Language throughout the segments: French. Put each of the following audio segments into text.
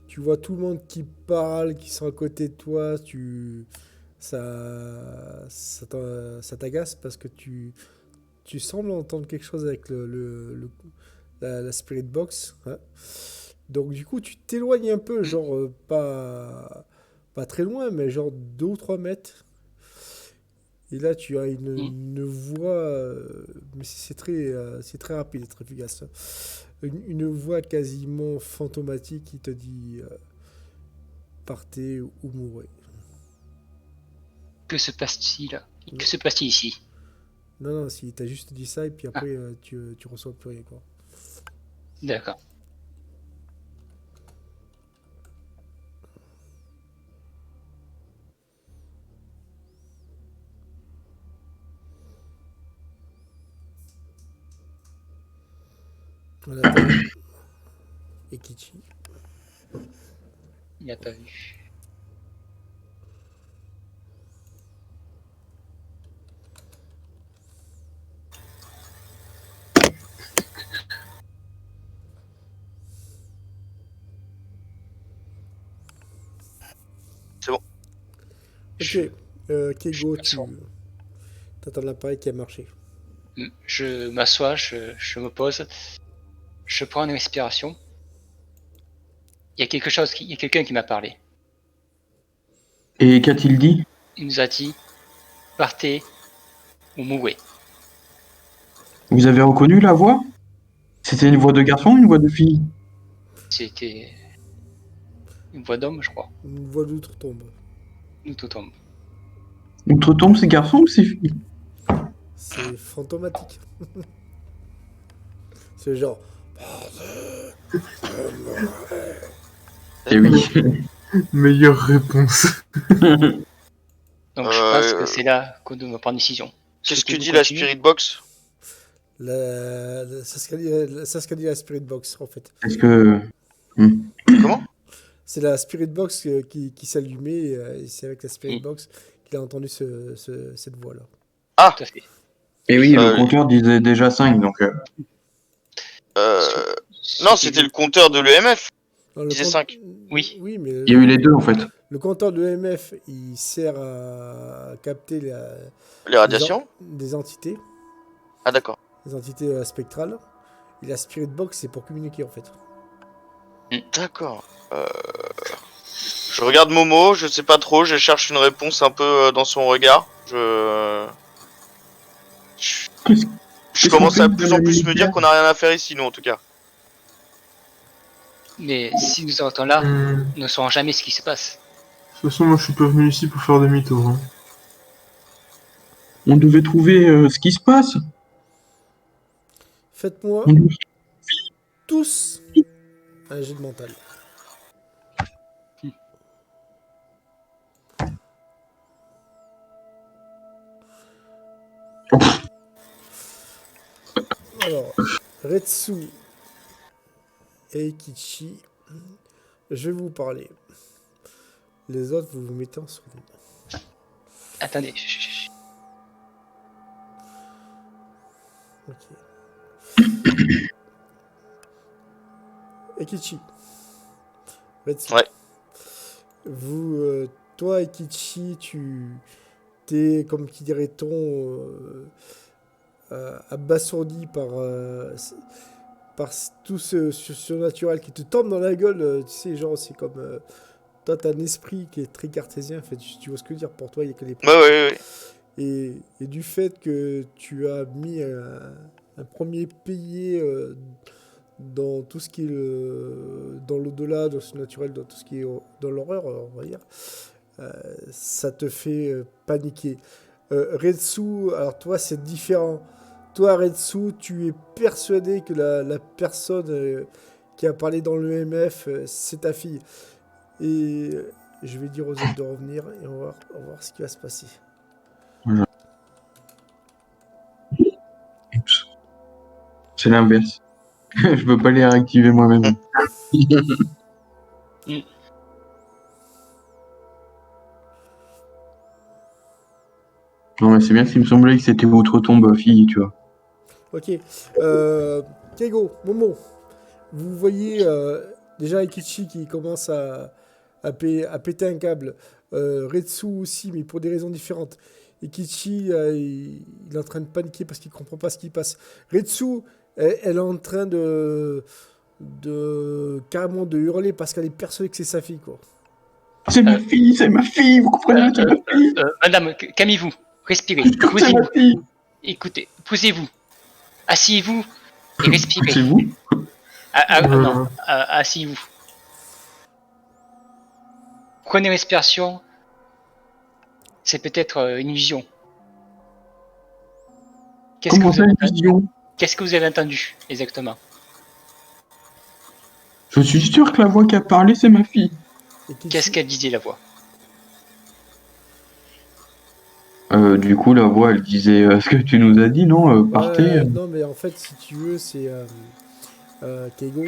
tu vois tout le monde qui parle, qui sont à côté de toi, ça t'agace parce que tu sembles entendre quelque chose avec la Spirit Box, hein. Donc du coup, tu t'éloignes un peu, genre pas très loin, mais genre 2 ou 3 mètres. Et là, tu as une voix, mais c'est très rapide, très efficace, hein. Une voix quasiment fantomatique qui te dit partez ou mourrez. Que se passe-t-il là? Non, Que se passe-t-il ici? non, si, t'as juste dit ça et puis Ah, après, tu reçois plus rien, quoi. d'accord. On a pas vu. Ekichi. Il n'a pas vu. C'est bon. Ok, Je, je Keigo, m'assois. t'attends l'appareil qui a marché. Je m'assois, je me pose, je prends une respiration. Il y a quelqu'un qui m'a parlé. Et qu'a-t-il dit? Il nous a dit partez ou mourrez. Vous avez reconnu la voix? C'était une voix de garçon ou une voix de fille? C'était une voix d'homme, je crois. Une voix d'outre-tombe. Nous tout tombe. Outre-tombe, c'est garçon ou c'est fille? C'est fantomatique. C'est genre. Eh oui. Meilleure réponse. Donc je pense que c'est là qu'on doit prendre une décision. Qu'est-ce que Souhaitez-vous dit la continuer? Spirit Box? C'est ce qu'a dit la Spirit Box, en fait. Est-ce que... Comment? C'est la Spirit Box qui s'allumait, et c'est avec la Spirit Box qu'il a entendu cette voix-là. Ah, Tout à fait. Eh oui, Euh, le compteur disait déjà 5, donc... non, c'était le compteur de l'EMF. Non, Disait 5. Oui. Oui, mais Il y a eu les deux, en fait. le compteur de l'EMF, il sert à capter Les radiations? des entités, Ah, d'accord. des entités spectrales. Et la Spirit Box, c'est pour communiquer, en fait. D'accord. Je regarde Momo, je sais pas trop, je cherche une réponse un peu dans son regard. Je Qu'est-ce qu'on commence fait à de plus en plus me dire l'univers? qu'on a rien à faire ici, nous, en tout cas. Mais si nous entendons là, De nous ne saurons jamais ce qui se passe. toute façon, moi je suis pas venu ici pour faire demi-tour. Hein. On devait trouver ce qui se passe. Faites-moi On devait- tous un jet de mental. Alors, Retsu et Ikichi, je vais vous parler. Les autres, vous vous mettez en sourdine. Attendez. Ok. Ekichi. Retsu. Ouais. Toi, Ekichi, t'es, comme qui dirait-on, abasourdi par tout ce surnaturel qui te tombe dans la gueule. Tu sais, genre, c'est comme. Toi, t'as un esprit qui est très cartésien, en fait. Tu vois ce que je veux dire? Pour toi, il n'y a que les Ouais. Et du fait que tu as mis un premier pilier dans tout ce qui est dans l'au-delà, dans le surnaturel, dans tout ce qui est dans l'horreur, on va dire, ça te fait paniquer. Retsu, alors toi, c'est différent. Toi, Retsu, tu es persuadé que la personne qui a parlé dans l'EMF, c'est ta fille. Et je vais dire aux autres de revenir et on va voir ce qui va se passer. Oups. C'est l'inverse. Je peux pas les réactiver moi-même. Non, mais c'est bien s'il me semblait que c'était outre-tombe fille, tu vois. Ok. Keigo, Momo, vous voyez déjà Ikichi qui commence à péter un câble. Retsu aussi, mais pour des raisons différentes. Ikichi, il est en train de paniquer parce qu'il comprend pas ce qui passe. Retsu, elle est en train carrément de hurler parce qu'elle est persuadée que c'est sa fille, quoi. C'est ma fille, vous comprenez, c'est ma fille. Madame, calmez-vous. Respirez. C'est ma Posez-vous. fille. Écoutez, posez-vous. Asseyez-vous et respirez. C'est vous. Non, asseyez-vous. Prenez une respiration. C'est peut-être une vision. Comment ça, une vision? Qu'est-ce que vous avez entendu exactement? Je suis sûr que la voix qui a parlé, c'est ma fille. Qu'est-ce qu'elle disait, la voix? Du coup, la voix, elle disait ce que tu nous as dit, non? Partez. Non, mais en fait, si tu veux, c'est Keigo.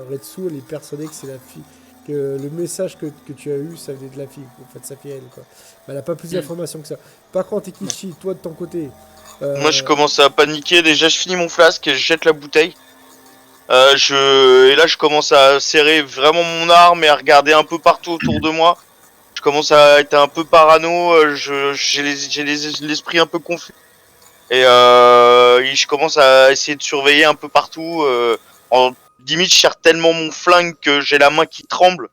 Retsu, elle est persuadée que c'est la fille. Que le message que tu as eu, ça venait de la fille. En fait, sa fille, elle, quoi. Mais elle n'a pas plus d'informations que ça. Par contre, Ikichi, toi, de ton côté. Moi, je commence à paniquer. Déjà, je finis mon flasque et je jette la bouteille. Et là, je commence à serrer vraiment mon arme et à regarder un peu partout autour de moi. Je commence à être un peu parano. J'ai l'esprit un peu confus. Et je commence à essayer de surveiller un peu partout. Limite, je serre tellement mon flingue que j'ai la main qui tremble.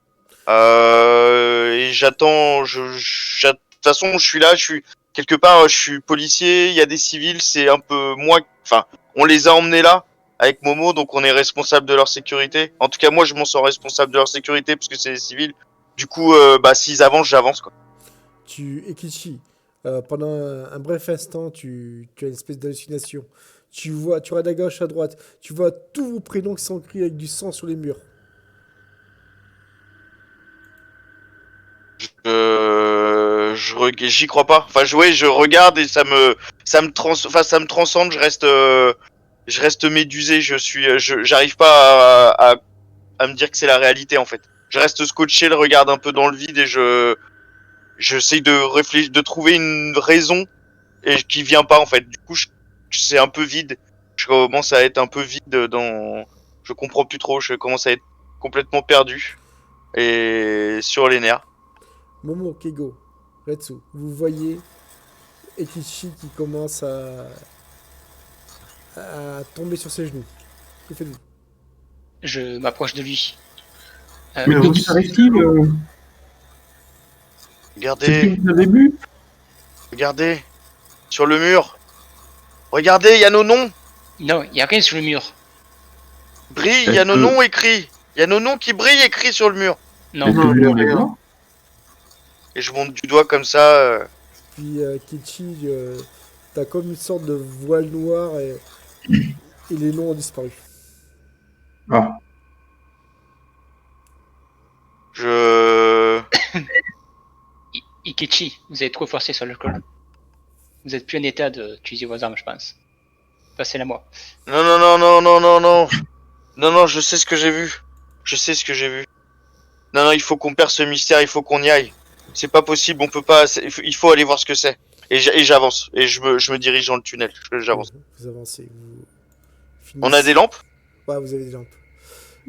Et j'attends. De toute façon, je suis là. Je suis quelque part. Je suis policier. Il y a des civils. C'est un peu moi. Enfin, on les a emmenés là avec Momo, donc on est responsable de leur sécurité. En tout cas, moi, je m'en sens responsable de leur sécurité parce que c'est des civils. Du coup, s'ils avancent, j'avance, quoi. Ikichi, pendant un bref instant, tu as une espèce d'hallucination. Tu regardes à gauche, à droite. Tu vois tous vos prénoms qui sont écrits avec du sang sur les murs. J'y crois pas. Enfin, je regarde et ça me transcende. Je reste médusé. J'arrive pas à me dire que c'est la réalité en fait. Je reste scotché, le regarde un peu dans le vide et j'essaye de réfléchir, de trouver une raison et qui vient pas en fait. Du coup, c'est un peu vide. Je commence à être un peu vide je comprends plus trop. Je commence à être complètement perdu et sur les nerfs. Momo, Keigo, Retsu, vous voyez Ikichi qui commence à tomber sur ses genoux. Que faites-vous? Je m'approche de lui. Mais Mais qu'est-ce aussi- qui t'arrive-t-il C'est ce Regardez, que vous avez vu? regardez sur le mur. Regardez, il y a nos noms. Non, il n'y a rien sur le mur. Brille, il y a nos noms écrits. Il y a nos noms qui brillent écrits sur le mur. Non. Est-ce que Non, vous il y a voulez rien. voir? Et je monte du doigt comme ça. Puis Kichi, t'as comme une sorte de voile noir et les noms ont disparu. Ah, Je... Ikichi, vous avez trop forcé sur le col. Vous êtes plus en état d'utiliser vos armes, je pense. Passez-la moi. Non, non, non, non, non, non, non. Non, non, je sais ce que j'ai vu. Je sais ce que j'ai vu. Non, non, il faut qu'on perce ce mystère, il faut qu'on y aille. C'est pas possible, on peut pas... Il faut aller voir ce que c'est. Et j'avance. Et je me dirige dans le tunnel. J'avance. Vous avancez. Vous On a des lampes? Ouais, vous avez des lampes.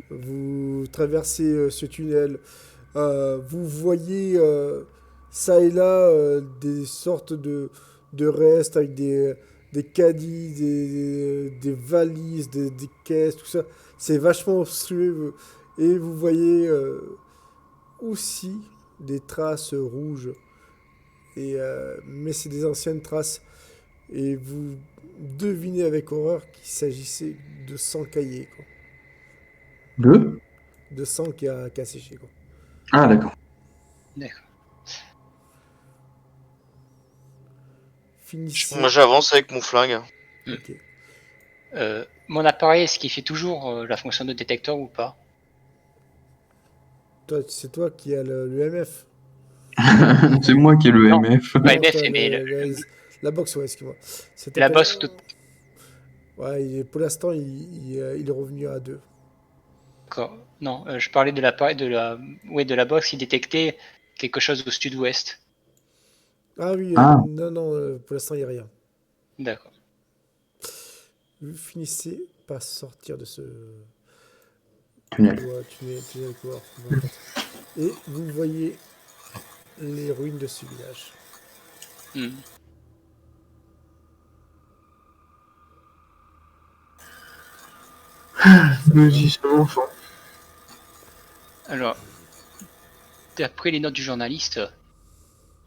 Vous traversez ce tunnel. Vous voyez ça et là des sortes de restes avec des caddies, des valises, des caisses, tout ça. C'est vachement obstrué. Et vous voyez aussi des traces rouges. Mais c'est des anciennes traces. Et vous devinez avec horreur qu'il s'agissait de sang caillé, quoi. deux? De sang qui a séché, quoi. Ah, d'accord. D'accord. Finissez. Moi, j'avance avec mon flingue. Ok. Mon appareil, est-ce qu'il fait toujours la fonction de détecteur ou pas? C'est toi qui as le MF. C'est moi qui ai le Non. MF. Ouais, Non, bref, t'as mais la box, ouais, excuse-moi. Ça la t'appelle- bosse tout. Ouais, pour l'instant, il est revenu à 2. D'accord. Non, je parlais de l'appareil, de la box qui détectait quelque chose au sud-ouest. Ah oui, Ah. non, pour l'instant, il n'y a rien. D'accord. Vous finissez par sortir de tunnel. Ouais, tunnel couloir, peu importe. Et vous voyez les ruines de ce village. Hmm. Me dit ce enfant. Alors, d'après les notes du journaliste,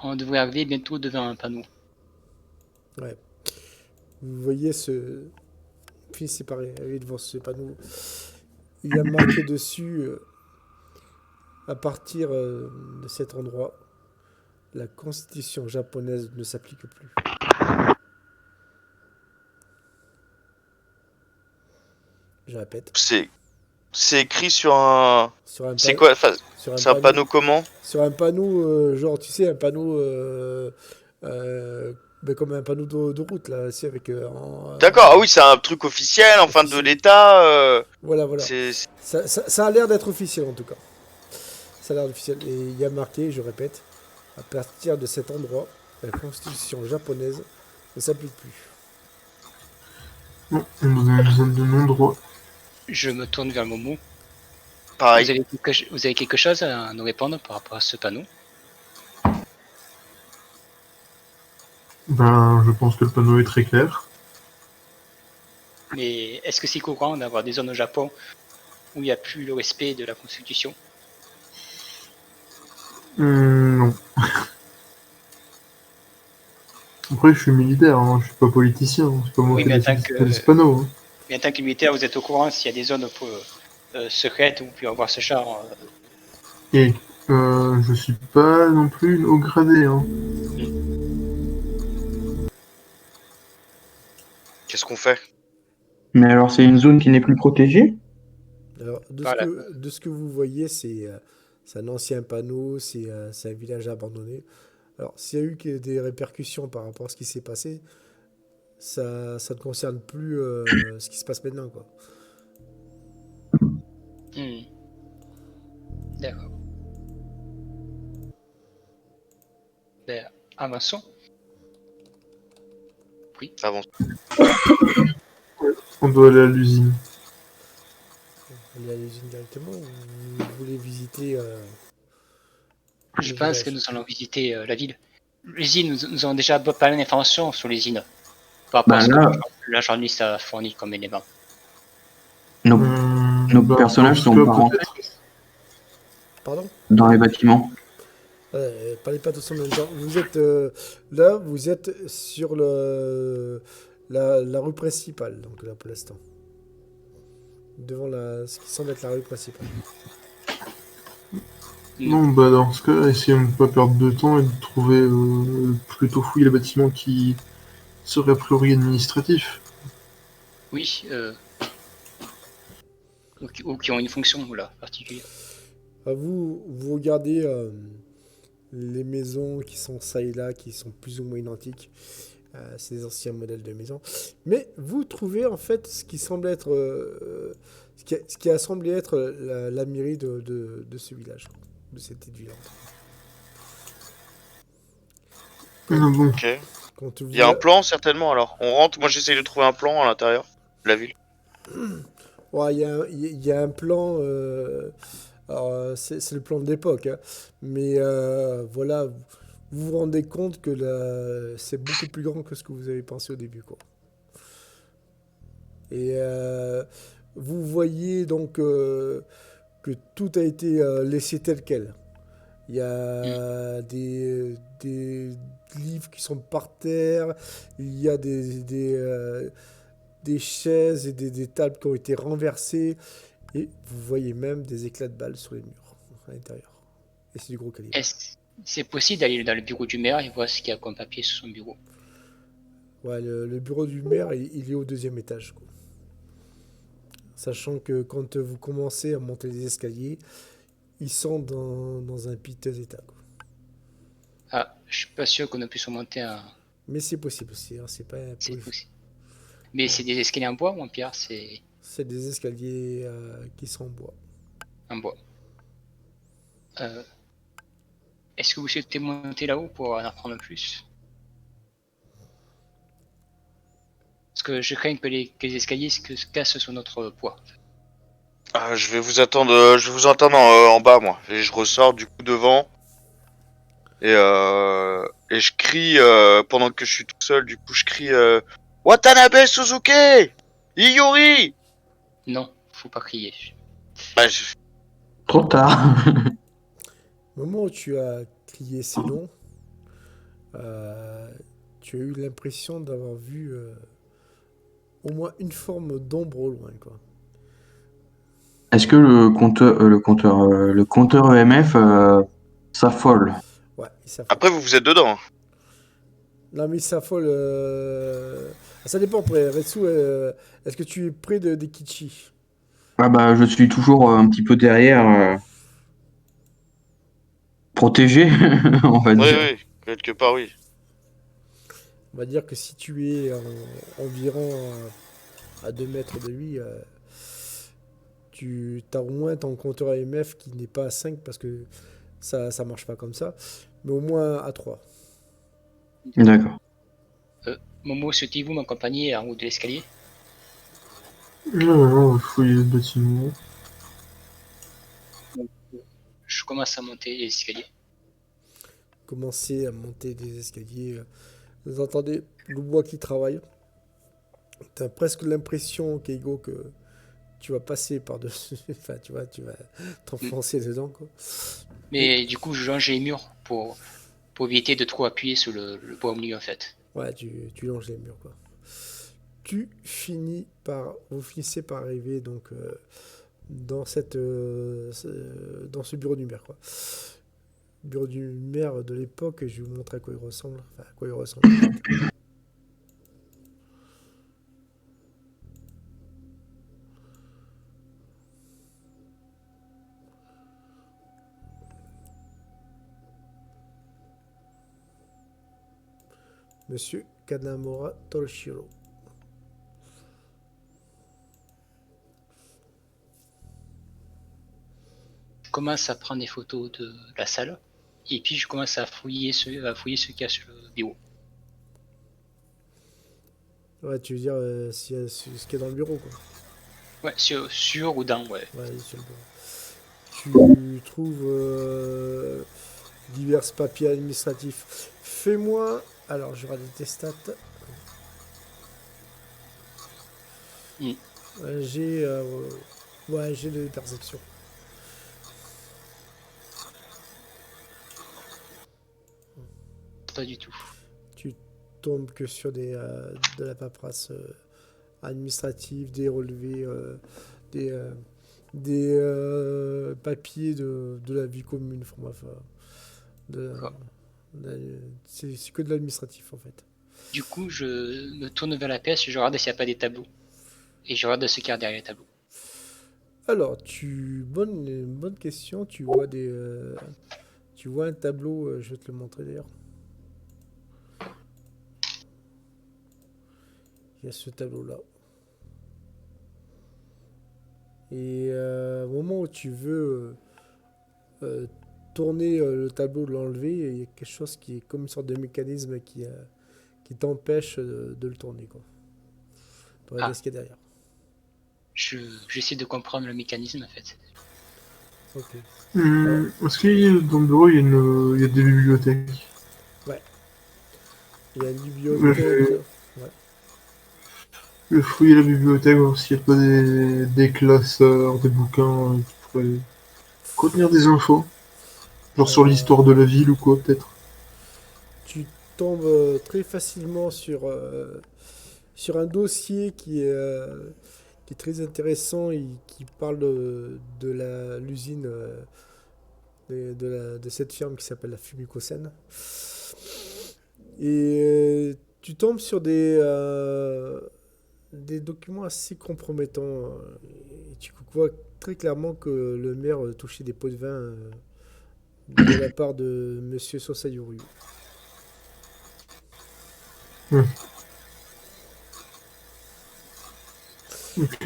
on devrait arriver bientôt devant un panneau. Ouais. Vous voyez ce fils séparé arriver devant ce panneau. Il y a marqué dessus, à partir de cet endroit, la constitution japonaise ne s'applique plus. Je répète. C'est écrit sur un. Sur un, C'est pa- quoi? Enfin, sur un c'est un panneau, panneau comment? sur un panneau, genre, tu sais, un panneau, ben, comme un panneau de route, là, c'est avec, D'accord, ah oui, c'est un truc officiel, enfin de officiel. l'État. Voilà, voilà. C'est- Ça a l'air d'être officiel, en tout cas. Ça a l'air officiel. Et il y a marqué, je répète, à partir de cet endroit, la constitution japonaise ne s'applique plus. Bon, on est dans une zone de non-droit. Je me tourne vers Momo. Pareil. Vous avez quelque chose à nous répondre par rapport à ce panneau? Ben, je pense que le panneau est très clair. Mais est-ce que c'est courant d'avoir des zones au Japon où il n'y a plus le respect de la Constitution? Non. Après, je suis militaire, hein, je suis pas politicien. hein, C'est pas moi Oui, qui mais en décide tant de que, ce panneau. hein. mais en tant que militaire, vous êtes au courant s'il y a des zones secrètes où vous pouvez avoir ce genre. Et je suis pas non plus une haut gradé. Hein. Qu'est-ce qu'on fait? Mais alors, c'est une zone qui n'est plus protégée? Alors, Voilà. de ce que vous voyez, c'est un ancien panneau, c'est un village abandonné. Alors, s'il y a eu des répercussions par rapport à ce qui s'est passé, ça ne concerne plus ce qui se passe maintenant, quoi. Hmm. D'accord. Ben, avançons. Oui. Avance. On doit aller à l'usine. Aller à l'usine directement ou vous voulez visiter Je le pense village? que nous allons visiter la ville. L'usine, nous avons déjà pas mal d'informations sur l'usine par rapport à Ben ce que là, la journaliste a fourni comme élément. nos, nos Ben, personnages dans sont ce pas cas, rentrés peut-être. Pardon? dans les bâtiments. Parlez pas tous en même temps. Vous êtes là, vous êtes sur la rue principale, donc là pour l'instant. Devant ce qui semble être la rue principale. Non, bah dans ce cas, essayons de ne pas perdre de temps et de trouver plutôt fouiller les bâtiments qui seraient a priori administratifs. Oui, ou qui ont une fonction là particulière. Vous regardez les maisons qui sont ça et là, qui sont plus ou moins identiques. C'est des anciens modèles de maisons. Mais vous trouvez en fait ce qui semble être, ce qui a semblé être la mairie de ce village, de cette petite ville. Bon, Ok. Quand Il y a un plan certainement alors. On rentre, moi j'essaye de trouver un plan à l'intérieur de la ville. Ouais, il y a un plan. Alors, c'est le plan de l'époque, hein. Mais voilà, vous vous rendez compte que c'est beaucoup plus grand que ce que vous avez pensé au début, quoi. Et vous voyez donc que tout a été laissé tel quel. Il y a des livres qui sont par terre, il y a des chaises et des tables qui ont été renversées, et vous voyez même des éclats de balles sur les murs à l'intérieur. Et c'est du gros calibre. Est-ce c'est possible d'aller dans le bureau du maire et voir ce qu'il y a comme papier sur son bureau? Ouais, le bureau du maire, il est au deuxième étage, quoi. Sachant que quand vous commencez à monter les escaliers, ils sont dans un piteux état, quoi. Ah, je suis pas sûr qu'on puisse remonter à. Mais c'est possible aussi, hein, c'est pas C'est impossible. possible. Mais c'est des escaliers en bois ou en pierre? C'est C'est des escaliers qui sont en bois. en bois. Euh, Est-ce que vous souhaitez monter là-haut pour en apprendre plus? Parce que je crains que les escaliers se cassent sur notre poids. Je vais vous attendre, en bas, moi. Et je ressors du coup devant. Et je crie, pendant que je suis tout seul, du coup, je crie Watanabe Suzuki Iyuri. Non, faut pas crier. Bah, Trop tard. Au moment où tu as crié ces noms, euh, tu as eu l'impression d'avoir vu au moins une forme d'ombre au loin, quoi. Est-ce que le compteur EMF s'affole? Ouais, il s'affole. Après, vous êtes dedans. Non, mais il s'affole. Ça dépend après. Retsu, est-ce que tu es près des Kichi? Ah bah, je suis toujours un petit peu derrière, protégé, on va Oui, dire. oui, quelque part, oui. On va dire que si tu es environ à 2 mètres de lui, tu as au moins ton compteur AMF qui n'est pas à 5 parce que ça marche pas comme ça, mais au moins à 3. D'accord. Momo, souhaitez-vous m'accompagner en haut de l'escalier? Non, on va fouiller le bâtiment. Je commence à monter l'escalier. Commencez à monter des escaliers. Vous entendez le bois qui travaille. Tu as presque l'impression, Keigo, que tu vas passer par-dessus. Enfin, tu vas t'enfoncer dedans, quoi. Mais du coup, je longe les murs pour éviter de trop appuyer sur le bois au milieu en fait. Ouais, tu longes les murs, quoi. Vous finissez par arriver donc dans dans ce bureau du maire, quoi. Bureau du maire de l'époque, je vais vous montrer à quoi il ressemble. Enfin, à quoi il ressemble. Monsieur Kanamura Tolshiro. Je commence à prendre des photos de la salle et puis je commence à fouiller ce qu'il y a sur le bureau. Ouais, tu veux dire ce qu'il y a dans le bureau, quoi. Ouais, sur ou dans, ouais. Ouais, sur le bureau. Tu trouves divers papiers administratifs. Fais-moi. Alors, je regarde tes stats. Mm. J'ai j'ai de perception. Pas du tout. Tu tombes que sur de la paperasse administrative, des relevés, des papiers de la vie commune. Enfin, bref, D'accord. c'est que de l'administratif en fait. Du coup, je me tourne vers la pièce, je regarde s'il n'y a pas des tableaux. Et je regarde ce qu'il y a derrière les tableaux. Alors, bonne question. Tu vois un tableau, je vais te le montrer d'ailleurs. Il y a ce tableau-là. Et au moment où tu veux tourner le tableau, de l'enlever, il y a quelque chose qui est comme une sorte de mécanisme qui t'empêche de le tourner, quoi. Pour regarder ce qu'il y a derrière. J'essaie de comprendre le mécanisme en fait. Ok. Est-ce qu'il dans le bureau, il y a des bibliothèques? Il y a une bibliothèque. Ouais. Je vais fouiller la bibliothèque, voir s'il n'y a pas des classeurs, des bouquins qui pourraient contenir des infos. Genre sur l'histoire de la ville ou quoi, peut-être. Tu tombes très facilement sur un dossier qui est très intéressant et qui parle de l'usine de cette firme qui s'appelle la Fumikosen. Et tu tombes sur des documents assez compromettants. Et tu vois très clairement que le maire touchait des pots de vin de la part de Monsieur Sosayuru. Donc,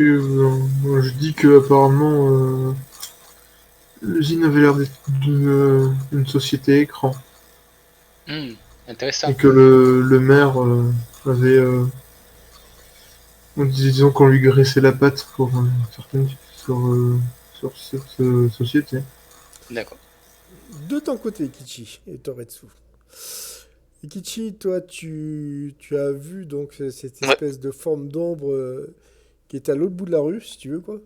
moi, je dis que apparemment l'usine avait l'air d'être une société écran. Intéressant. Et que le maire avait... disons qu'on lui graissait la patte pour certaines sur cette société. D'accord. De ton côté, Kichi et Toretsu. Et Kichi, toi, tu as vu donc cette Ouais. espèce de forme d'ombre qui était à l'autre bout de la rue, si tu veux, quoi,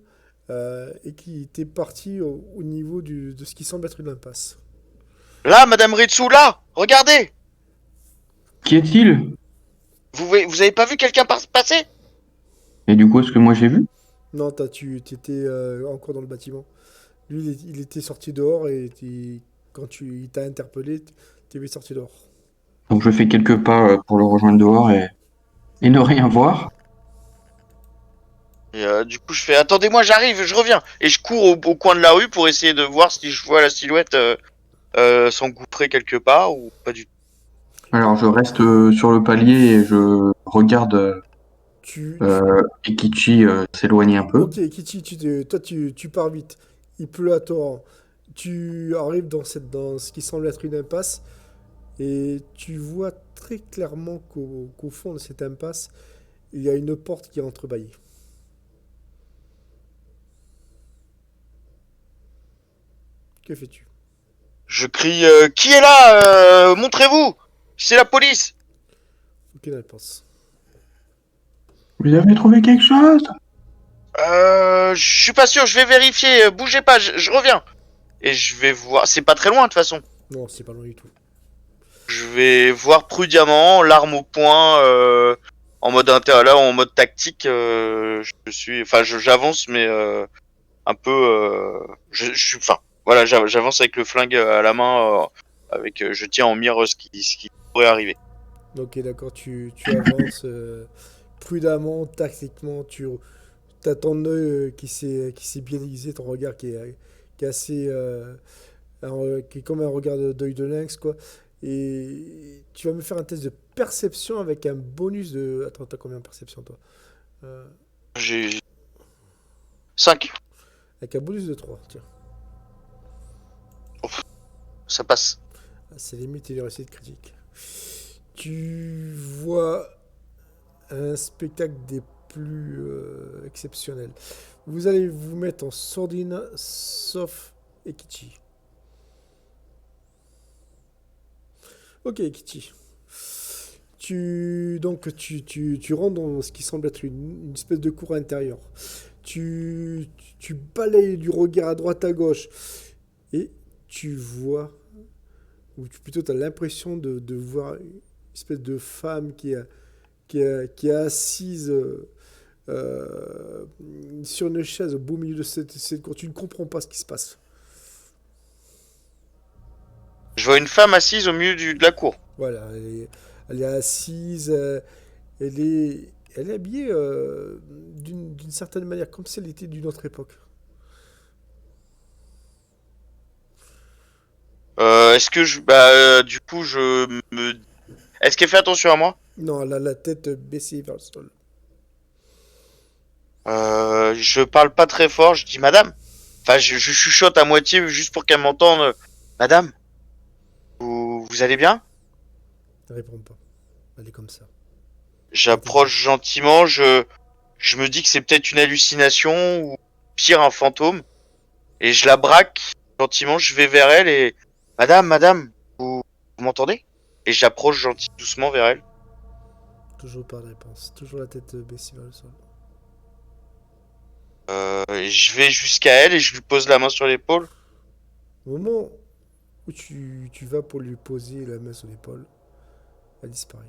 et qui était parti au niveau de ce qui semble être une impasse. Là, Madame Ritsu, là, regardez. Qui est-il? Vous avez pas vu quelqu'un passer? Et du coup, est-ce que moi j'ai vu? Non, tu étais encore dans le bâtiment. Lui, il était sorti dehors et quand il t'a interpellé, tu es sorti dehors. Donc je fais quelques pas pour le rejoindre dehors et ne rien voir. Et du coup, je fais attendez-moi, j'arrive, je reviens. Et je cours au coin de la rue pour essayer de voir si je vois la silhouette s'engouffrer quelque part ou pas du tout. Alors je reste sur le palier et je regarde Tu, tu- Ikichi s'éloigner un peu. Ok, Kichi, toi, tu pars vite. Il pleut à torrent. Tu arrives dans ce qui semble être une impasse et tu vois très clairement qu'au fond de cette impasse, il y a une porte qui est entrebâillée. Que fais-tu? Je crie qui est là montrez-vous. C'est la police. Aucune réponse. Vous avez trouvé quelque chose? Je suis pas sûr, je vais vérifier. Bougez pas, je reviens. Et je vais voir. C'est pas très loin de toute façon. Non, c'est pas loin du tout. Je vais voir prudemment, l'arme au poing, en mode là, en mode tactique. J'avance, mais un peu. Enfin, voilà, j'avance avec le flingue à la main, je tiens en mire ce qui pourrait arriver. Ok, d'accord, tu avances prudemment, tactiquement, as ton œil qui s'est bien aiguisé, ton regard qui est assez, qui est comme un regard d'œil de lynx, quoi. Et tu vas me faire un test de perception avec un bonus de... Attends, t'as combien de perception, toi? Euh, J'ai 5, Avec un bonus de 3 tiens. ça passe. Ah, c'est limite une réussite critique. Tu vois un spectacle des plus exceptionnels. Vous allez vous mettre en sourdine, sauf Ekichi. Ok, Ekichi. Tu rentres dans ce qui semble être une espèce de cour intérieure. Tu balayes du regard à droite à gauche et tu vois, ou plutôt tu as l'impression de voir une espèce de femme qui est assise euh, sur une chaise au beau milieu de cette cour. Tu ne comprends pas ce qui se passe. Je vois une femme assise au milieu de la cour. Voilà, elle est assise, elle est habillée d'une certaine manière, comme si elle était d'une autre époque. Est-ce que du coup, est-ce qu'elle fait attention à moi? Non, elle a la tête baissée vers le sol. Je parle pas très fort, je dis madame. Enfin, je chuchote à moitié juste pour qu'elle m'entende. Madame, vous allez bien? Elle répond pas. Elle est comme ça. J'approche gentiment, je me dis que c'est peut-être une hallucination ou pire un fantôme. Et je la braque gentiment, je vais vers elle et madame, vous m'entendez? Et j'approche doucement vers elle. Toujours pas de réponse. Toujours la tête baissée vers le sol. Et je vais jusqu'à elle et je lui pose la main sur l'épaule. Au moment où tu vas pour lui poser la main sur l'épaule, elle disparaît.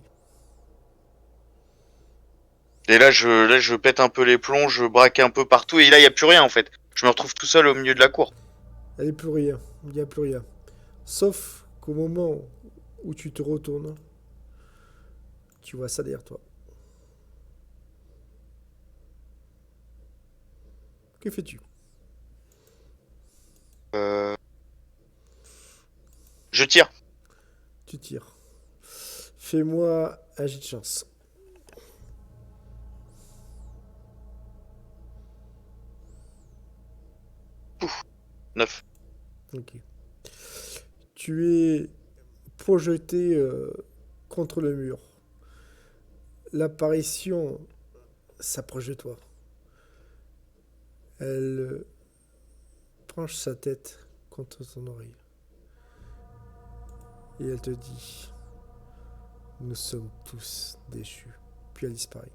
Et là, je pète un peu les plombs, je braque un peu partout et là, il y a plus rien en fait. Je me retrouve tout seul au milieu de la cour. Elle n'est plus rien. Il n'y a plus rien. Sauf qu'au moment où tu te retournes, tu vois ça derrière toi. Que fais-tu? Euh, je tire. Tu tires. Fais-moi un jet de chance. Pouf. 9. Ok. Tu es projeté contre le mur. L'apparition s'approche de toi. Elle penche sa tête contre ton oreille. Et elle te dit, nous sommes tous déchus. Puis elle disparaît,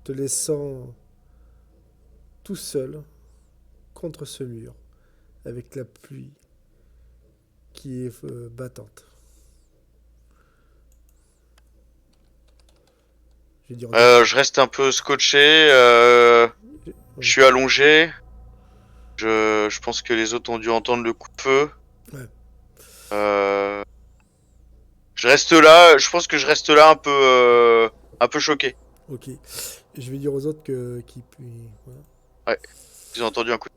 te laissant tout seul contre ce mur, avec la pluie qui est battante. Je vais dire. Je reste un peu scotché. Je suis allongé. Je pense que les autres ont dû entendre le coup de feu. Ouais. Je reste là. Je pense que je reste là un peu choqué. Ok. Je vais dire aux autres que qui. Voilà. J'ai entendu un coup.